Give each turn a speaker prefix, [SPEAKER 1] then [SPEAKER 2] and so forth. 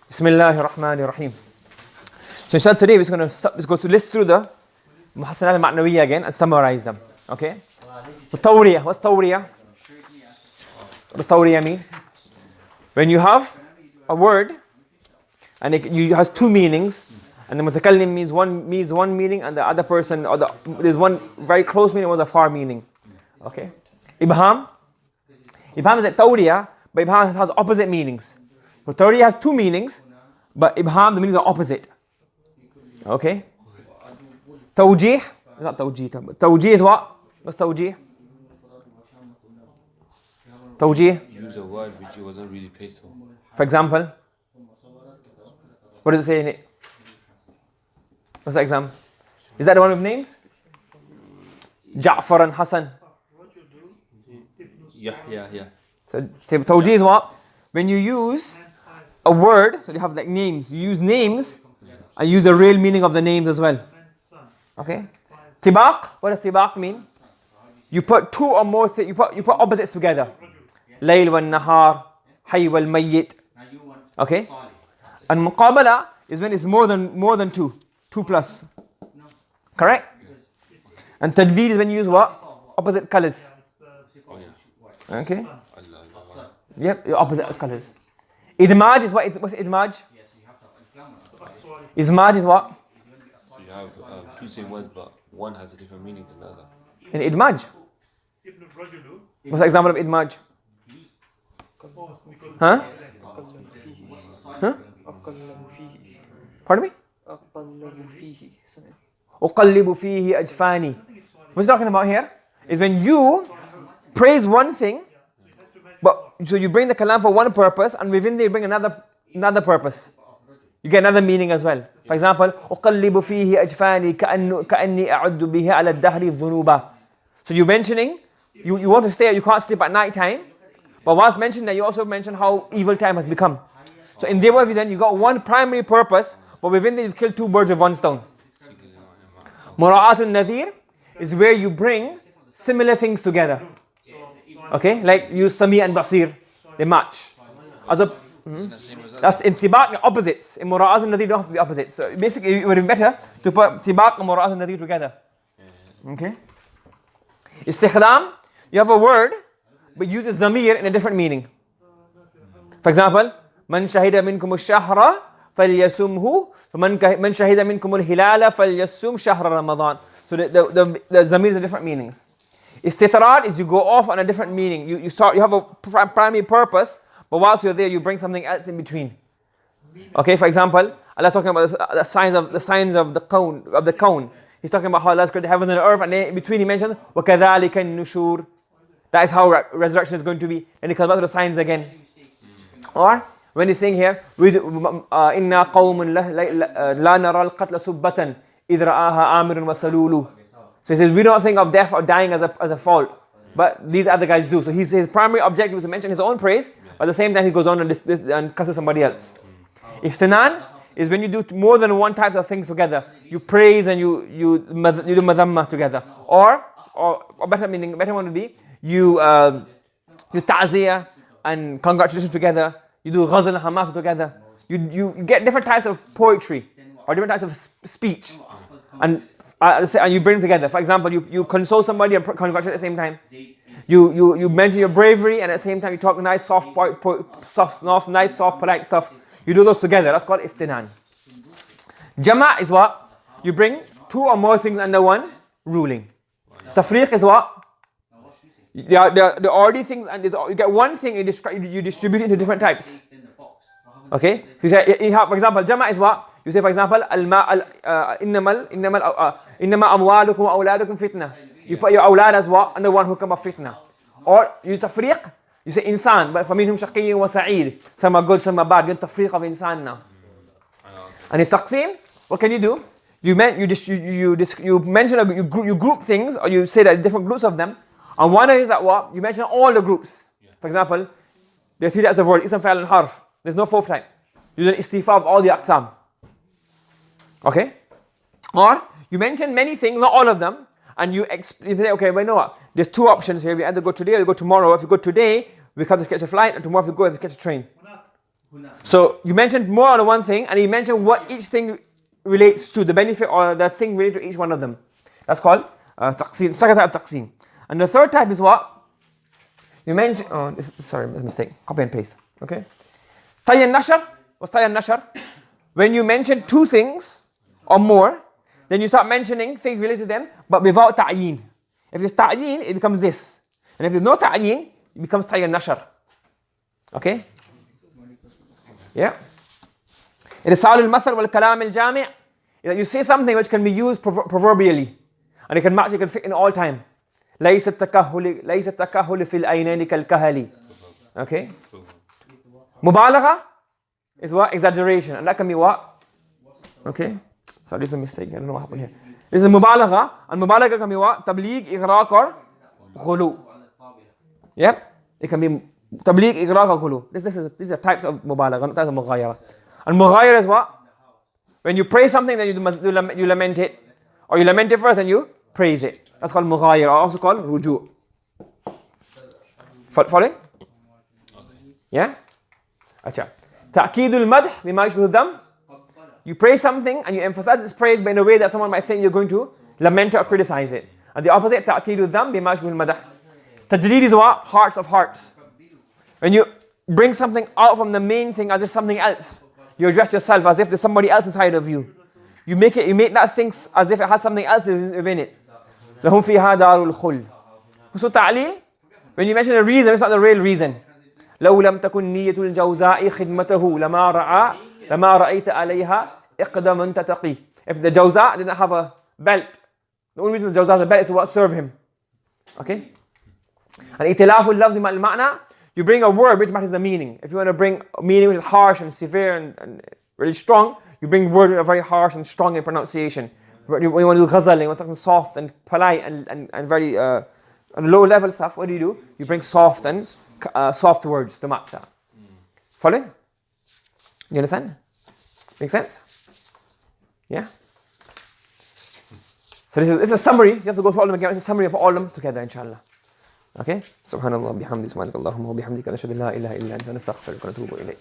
[SPEAKER 1] Bismillahir Rahmanir Rahim. So inshallah today we're going to list through the المحسنات المعنوية again and summarize them. Okay? So tawriyah, what's tawriyah? What does tawriyah mean? When you have a word and it has two meanings, and the mutakallim means one meaning and the other person, or there's one very close meaning or the far meaning. Okay? Ibham is like tawriyah, but ibham has opposite meanings. So tawriyah has two meanings, but ibham, the meanings are opposite. Okay? Tawjih, it's not tawjih. Tawjih is what? What's tawjih? Tawjih?
[SPEAKER 2] Use a word which it wasn't really placed for.
[SPEAKER 1] For example, what does it say in it? What's the example? Is that the one with names? Ja'far and Hassan.
[SPEAKER 2] Yeah.
[SPEAKER 1] So tawjih is what? When you use a word, so you have like names. You use names and use the real meaning of the names as well. Okay? Tibaq, what does tibaq mean? You put two or more things, you put opposites together. Layl wal nahar, hayy wal mayyit. Okay? And muqabala is when it's more than two plus. Correct? And tadbir is when you use what? Opposite colors. Okay? Yep, opposite colors. Idmaj is what? What's idmaj? Idmaj is what?
[SPEAKER 2] You have two same words, but one has a different meaning than the other.
[SPEAKER 1] In idmaj. What's the example of idmaj? Huh? Pardon me? أقلب فيه أجفاني. What's he talking about here? Is when you praise one thing, but so you bring the kalam for one purpose, and within there you bring another purpose. You get another meaning as well. For example, أقلب فيه أجفاني كأني أعد به على الدهر الذنوبا. So you're mentioning, you want to stay, you can't sleep at night time, but once mentioned that, you also mention how evil time has become. So in their way then you got one primary purpose, but within there you've killed two birds with one stone. Mura'atun nadhir is where you bring similar things together. Okay, like use Sami and Basir, they match. That's in tibaq, opposites. In Mura'atun nadhir don't have to be opposites. So basically it would be better to put tibaq and Mura'atun nadhir together. Okay. Istikhdam, you have a word, but use a zamir in a different meaning. For example, Man shahida minkum ash-shahra falyasumhu, man shahida minkum al-hilala falyasum shahra Ramadan. So the zamir is different meanings. Istitrad is you go off on a different meaning. You have a primary purpose, but whilst you're there, you bring something else in between. Okay, for example, Allah talking about the signs of the kawn. He's talking about how Allah created the heavens and the earth, and then in between he mentions وَكَذَلِكَ النُّشُورِ. That is how resurrection is going to be. And he comes back to the signs again. Or when he's saying here, إِنَّا قَوْمٌ لَا نَرَى الْقَتْلَ سُبَّةً إِذْ رَآهَا آمِرٌ وَسَلُولُ. So he says, we don't think of death or dying as a fault, but these other guys do. So his primary objective is to mention his own praise, but at the same time he goes on and cusses somebody else. Iftinan is when you do more than one type of things together. You praise and you do madhamma together. Or better one would be, you ta'ziyah and congratulations together. You do ghazal and hamasa together. You get different types of poetry or different types of speech, and you bring them together. For example, you console somebody and congratulate at the same time. You mention your bravery, and at the same time you talk nice, soft, polite stuff. You do those together. That's called iftinan. Jama' is what? You bring two or more things under one ruling. Tafriq is what? There are already things, and you get one thing, you distribute it into different types. Okay? So you say, for example, Jama' is what? You say, for example, إِنَّمَا أَمْوَالُكُمْ وَأَوْلَادُكُمْ fitna. You put your awlad as what? Under one hukam of fitna. Or you tafriq, you say insan, but فَمِنْهُمْ شَقِيٌّ وَسَعِيدٌ. Some are good, some are bad. You tafriq of insan now. And in taqsim, what can you do? You mention, you group things, or you say that different groups of them. And one is that what? You mention all the groups. For example, there are three types of word, ism, fa'al, and harf. There's no fourth type. You do an istifa of all the aqsam. Okay? Or you mention many things, not all of them, and you say, okay, well, you know what? There's two options here. We either go today or we go tomorrow. If we go today, we have to catch a flight, and tomorrow if we go, we have to catch a train. So you mentioned more than one thing, and you mentioned what each thing relates to, the benefit or the thing related to each one of them. That's called taqsim. Second type of taqsim. And the third type is what? You mentioned, sorry, that's a mistake. Copy and paste. Okay. Tayyan nashar. What's tayyan nashar? When you mention two things or more, then you start mentioning things related to them, but without ta'yin. If there's ta'yin, it becomes this. And if there's no ta'yin, it becomes tayyan nashar. Okay? Yeah. Irsal al-mathal wal-kalam al-jami'. You say something which can be used proverbially, and it can fit in all time. ليس التكهل في العينين كالكهل. Okay? Mubalagha is what? Exaggeration. And that can be what? Okay? Sorry, this is a mistake. I don't know what happened here. This is mubalagha. And mubalagha can be what? Tabligh, ighraq or ghulu. Yep. It can be tabligh, ighraq or ghulu. These are types of mubalagha, not types of mughayara. And mughayara is what? When you praise something, then you lament it. Or you lament it first and you praise it. That's called mughayara, or also called ruju'. Following? Yeah? Acha. Ta'keedul madh bima yushbihu dham. You praise something and you emphasize its praise, but in a way that someone might think you're going to lament it or criticize it. And the opposite, ta'keedul dham bima yushbihu madah. Tajdeed is what? Hearts of hearts. When you bring something out from the main thing as if something else, you address yourself as if there's somebody else inside of you. You make that thing as if it has something else within it. لهم فيها دار الخلد. So ta'leel, when you mention a reason, it's not the real reason. لو لم تكن نية الجوزاء خدمته لما رأيت عليها اقدم تتقي. If the jawza didn't have a belt, the only reason the jawza has a belt is to what? Serve him. Okay? And ائتلاف اللفظ مع المعنى, you bring a word which matches the meaning. If you want to bring a meaning which is harsh and severe and really strong, you bring a word that are very harsh and strong in pronunciation. When you want to do ghazal, you want something soft and polite and very low level stuff, what do? You bring soft and soft words to match that. Following? You understand? Make sense? Yeah? So this is a summary. You have to go through all of them again. It's a summary of all of them together, inshallah. Okay? Subhanallah, bihamdi, subhanakallahumma wa bihamdika, nashhadu an la ilaha illa anta, nastaghfiruka wa natubu ilayk.